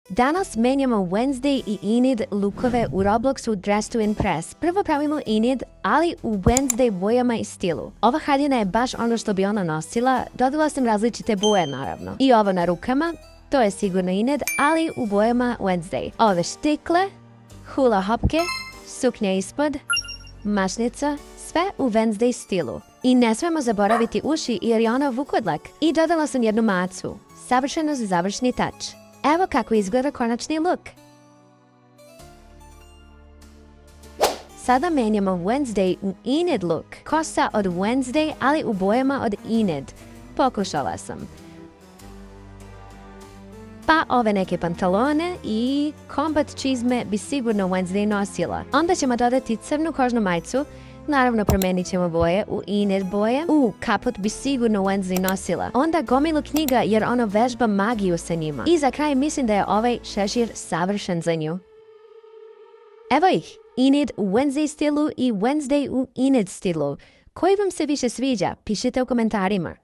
Danas menjamo Wednesday i Enid lookove u Robloxu Dress to Impress. Prvo pravimo Enid, ali u Wednesday bojama i stilu. Ova haljina je baš ono što bi ona nosila, dodala sam različite boje naravno. I ovo na rukama, to je sigurno Enid, ali u bojama Wednesday. Ove štikle, hula hopke, suknja ispod, mašnica, sve u Wednesday stilu. I ne smemo zaboraviti uši jer je ona vukodlak. I dodala sam jednu macu. Savršeno za završni touch. Evo kako izgleda konačni look. Sada menjamo Wednesday u Enid look. Kosa od Wednesday, ali u bojama od Enid. Pokušala sam. Pa ove neke pantalone i kombat čizme bi sigurno Wednesday nosila. Onda ćemo dodati crnu kožnu majicu. Naravno promenit ćemo boje u Enid boje. Kaput bi sigurno Wednesday nosila. Onda gomilu knjiga jer ono vežba magiju sa njima. I za kraj mislim da je ovaj šešir savršen za nju. Evo ih, Enid u Wednesday stilu i Wednesday u Enid stilu. Koji vam se više sviđa? Pišite u komentarima.